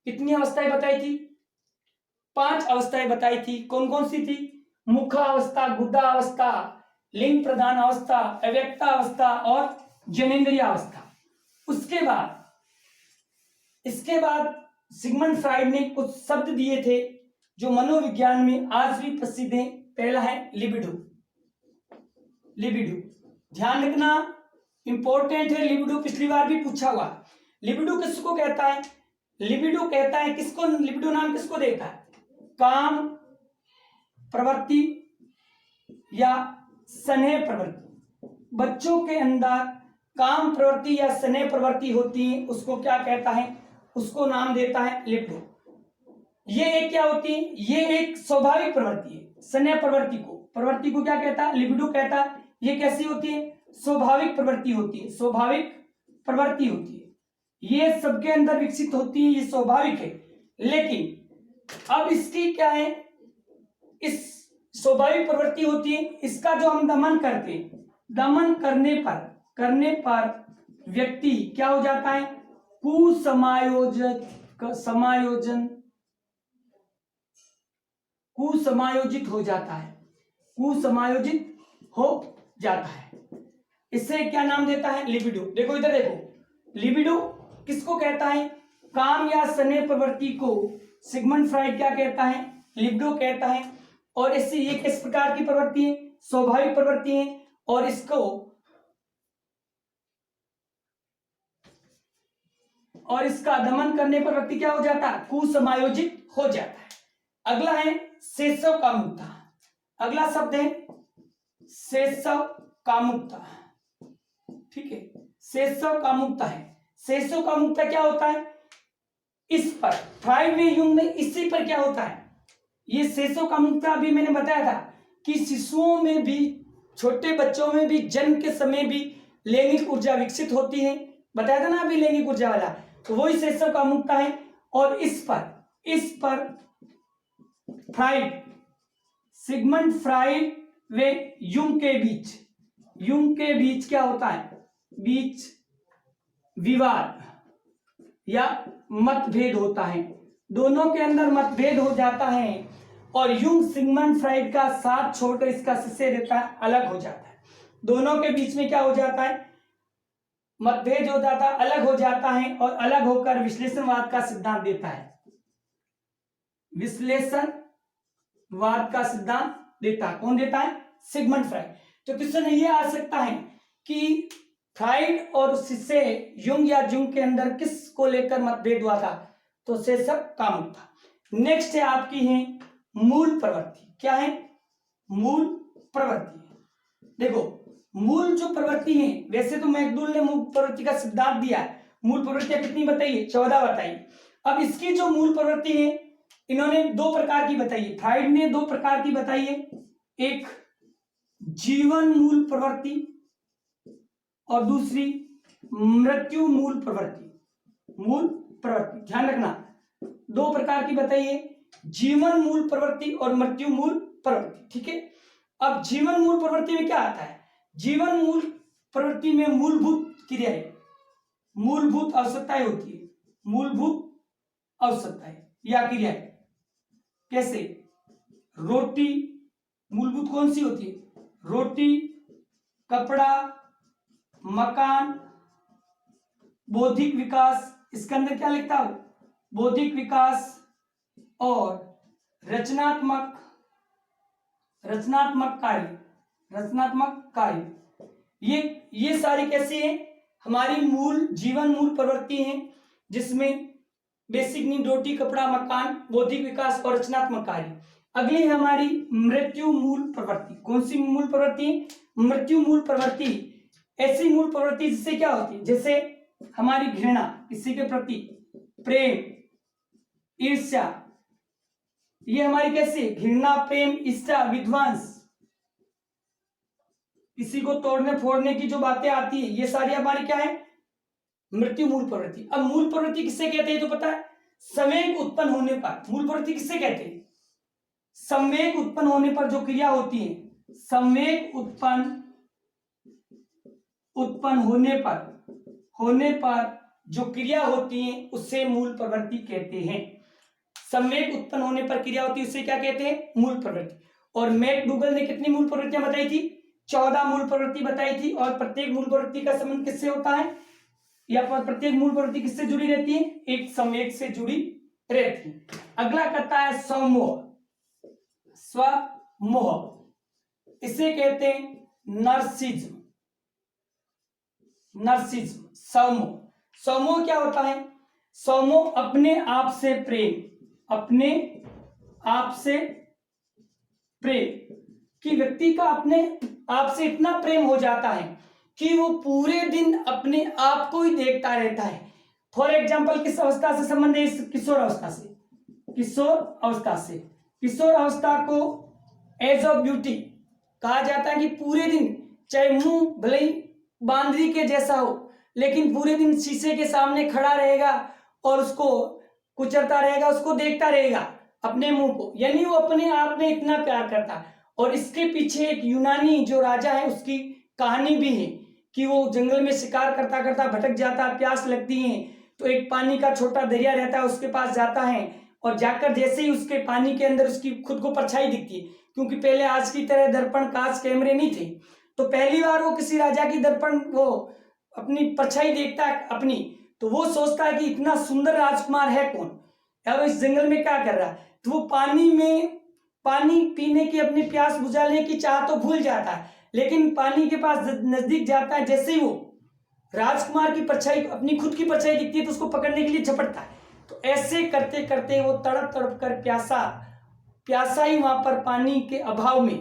Speaker 1: कितनी अवस्थाएं बताई थी, 5 अवस्थाएं बताई थी। कौन कौन सी थी, मुखावस्था, गुदावस्था, लिंग प्रधान अवस्था, अव्यक्ता अवस्था और जनेंद्रिय अवस्था। इसके बाद सिगमंड फ्राइड ने कुछ शब्द दिए थे जो मनोविज्ञान में आज भी प्रसिद्ध है। पहला है लिबिडो, ध्यान रखना इंपॉर्टेंट है, लिबिडो पिछली बार भी पूछा हुआ। लिबिडो किसको कहता है, लिबिडो कहता है किसको, लिबिडो नाम किसको देता है, काम प्रवृत्ति या स्नेह प्रवृत्ति। बच्चों के अंदर काम प्रवृत्ति या स्नेह प्रवृत्ति होती है, उसको क्या कहता है, उसको नाम देता है लिबिडो। ये एक क्या होती है, ये एक स्वाभाविक प्रवृत्ति है। स्नेह प्रवृत्ति को क्या कहता है, लिबिडो कहता है। ये कैसी होती है, स्वाभाविक प्रवृत्ति होती है, स्वाभाविक प्रवृत्ति होती है। ये सबके अंदर विकसित होती है, ये स्वाभाविक है। लेकिन अब इसकी क्या है, इस स्वाभाविक प्रवृत्ति होती है, इसका जो हम दमन करते हैं, दमन करने पर व्यक्ति क्या हो जाता है, कुसमायोजित हो जाता है, इसे क्या नाम देता है, लिबिडो। देखो इधर देखो, लिबिडो किसको कहता है, काम या स्नेह प्रवृत्ति को सिगमंड फ्राइड क्या कहता है, लिबिडो कहता है। और इससे ये किस प्रकार की प्रवृत्ति है, स्वाभाविक प्रवृत्ति है। और इसका दमन करने पर व्यक्ति क्या हो जाता है, कुसमायोजित हो जाता है। अगला है सेसव कामुकता, अगला शब्द है सेसव कामुकता, ठीक है, सेसव कामुकता है। सेसव कामुकता क्या होता है, इस पर फ्राइड युग में इसी पर क्या होता है, ये सेसव कामुकता अभी मैंने बताया था कि शिशुओं में भी, छोटे बच्चों में भी जन्म के समय भी लैंगिक ऊर्जा विकसित होती है, बताया था ना अभी लैंगिक ऊर्जा वाला, तो वही सेसव कामुकता है। और इस पर फ्राइड, सिगमंड फ्राइड व युंग के बीच क्या होता है, बीच विवाद या मतभेद होता है, दोनों के अंदर मतभेद हो जाता है। और यूंग सिगमंड फ्राइड का साथ छोड़कर इसका से रहता है अलग हो जाता है। दोनों के बीच में क्या हो जाता है, मतभेद हो जाता है, अलग हो जाता है और अलग होकर विश्लेषणवाद का सिद्धांत देता है। विश्लेषणवाद का सिद्धांत देता है, कौन देता है, सिगमंड फ्राइड। तो क्वेश्चन ये आ सकता है कि फ्राइड और उससे यूंग या जूंग के अंदर किस को लेकर मतभेद हुआ था, तो सेसक कामुक था। नेक्स्ट है आपकी है मूल प्रवृत्ति। क्या है, मूल प्रवृत्ति। देखो मूल जो प्रवृत्ति है, वैसे तो मैकडूल ने मूल प्रवृत्ति का सिद्धांत दिया है। मूल प्रवृत्तियां कितनी बताइए, 14 बताई। अब इसकी जो मूल प्रवृत्ति है इन्होंने दो प्रकार की बताई है, फ्राइड ने दो प्रकार की बताई है, एक जीवन मूल प्रवृत्ति और दूसरी मृत्यु मूल प्रवृत्ति। मूल प्रवृत्ति ध्यान रखना, दो प्रकार की बताइए, जीवन मूल प्रवृत्ति और मृत्यु मूल प्रवृत्ति। ठीक है, अब जीवन मूल प्रवृत्ति में क्या आता है, जीवन मूल प्रवृत्ति में मूलभूत क्रियाएं, मूलभूत आवश्यकताएं होती है, मूलभूत आवश्यकताएं या क्रियाएं। कैसे, रोटी मूलभूत कौन सी होती है, रोटी, कपड़ा, मकान, बौद्धिक विकास, इसके अंदर क्या लिखता है, बौद्धिक विकास और रचनात्मक कार्य, रचनात्मक कार्य। ये सारी कैसी है, हमारी मूल जीवन मूल प्रवृत्ति है, जिसमें बेसिक नीड रोटी, कपड़ा, मकान, बौद्धिक विकास और रचनात्मक कार्य। अगली है हमारी मृत्यु मूल प्रवृत्ति। कौन सी मूल प्रवृत्ति, मृत्यु मूल प्रवृत्ति। ऐसी मूल प्रवृत्ति जिससे क्या होती है, जैसे हमारी घृणा, किसी के प्रति प्रेम, ईर्ष्या, ये हमारी कैसी घृणा, प्रेम, ईर्ष्या, विध्वंस, किसी को तोड़ने फोड़ने की जो बातें आती है, ये सारी हमारी क्या है, मृत्यु मूल प्रवृत्ति। अब मूल प्रवृत्ति किससे कहते हैं तो पता है, संवेग उत्पन्न होने पर, मूल प्रवृत्ति किससे कहते हैं, संवेग उत्पन्न होने पर जो क्रिया होती है, संवेग उत्पन्न होने पर जो क्रिया होती है उससे मूल प्रवृत्ति कहते हैं। संवेग उत्पन्न होने पर क्रिया होती है उससे क्या कहते हैं, मूल प्रवृत्ति। और मैकडूगल ने कितनी मूल प्रवृत्तियां बताई थी, 14 मूल प्रवृत्ति बताई थी। और प्रत्येक मूल प्रवृत्ति का संबंध किससे होता है, या प्रत्येक मूल प्रवृत्ति किससे जुड़ी रहती है, एक संवेग से जुड़ी रहती है। अगला कहता है स्वमोह, स्वमोह, इसे कहते हैं नर्सिज्म, स्वमोह। स्वमोह क्या होता है, स्वमोह अपने आप से प्रेम, अपने आप से प्रेम, कि व्यक्ति का अपने आप से इतना प्रेम हो जाता है कि वो पूरे दिन अपने आप को ही देखता रहता है। फॉर एग्जाम्पल किस अवस्था से संबंध है, किशोर अवस्था से, किशोर अवस्था को एज ऑफ ब्यूटी कहा जाता है कि पूरे दिन चाहे मुंह भले ही बांदरी के जैसा हो, लेकिन पूरे दिन शीशे के सामने खड़ा रहेगा और उसको कुचलता रहेगा, उसको देखता रहेगा अपने मुंह को, यानी वो अपने आप में इतना प्यार करता है। और इसके पीछे एक यूनानी जो राजा है उसकी कहानी भी है कि वो जंगल में शिकार करता करता भटक जाता है, प्यास लगती है तो एक पानी का छोटा दरिया रहता है, उसके पास जाता है और जाकर जैसे ही उसके पानी के अंदर उसकी खुद को परछाई दिखती है, क्योंकि पहले आज की तरह दर्पण, कांच, कैमरे नहीं थे, तो पहली बार वो किसी राजा की दर्पण वो अपनी परछाई देखता है अपनी, तो वो सोचता है कि इतना सुंदर राजकुमार है कौन, यार इस जंगल में क्या कर रहा है। तो वो पानी पीने की, अपनी प्यास बुझाने की चाह तो भूल जाता है, लेकिन पानी के पास नजदीक जाता है, जैसे ही वो राजकुमार की परछाई, अपनी खुद की परछाई दिखती है तो उसको पकड़ने के लिए झपटता है। तो ऐसे करते करते वो तड़प तड़प कर प्यासा ही वहां पर पानी के अभाव में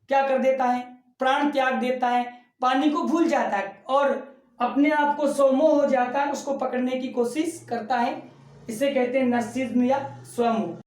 Speaker 1: क्या कर देता है, प्राण त्याग देता है, पानी को भूल जाता है और अपने आप को स्वमोह हो जाता है, उसको पकड़ने की कोशिश करता है। इसे कहते हैं नर्सिज्म या स्वमोह।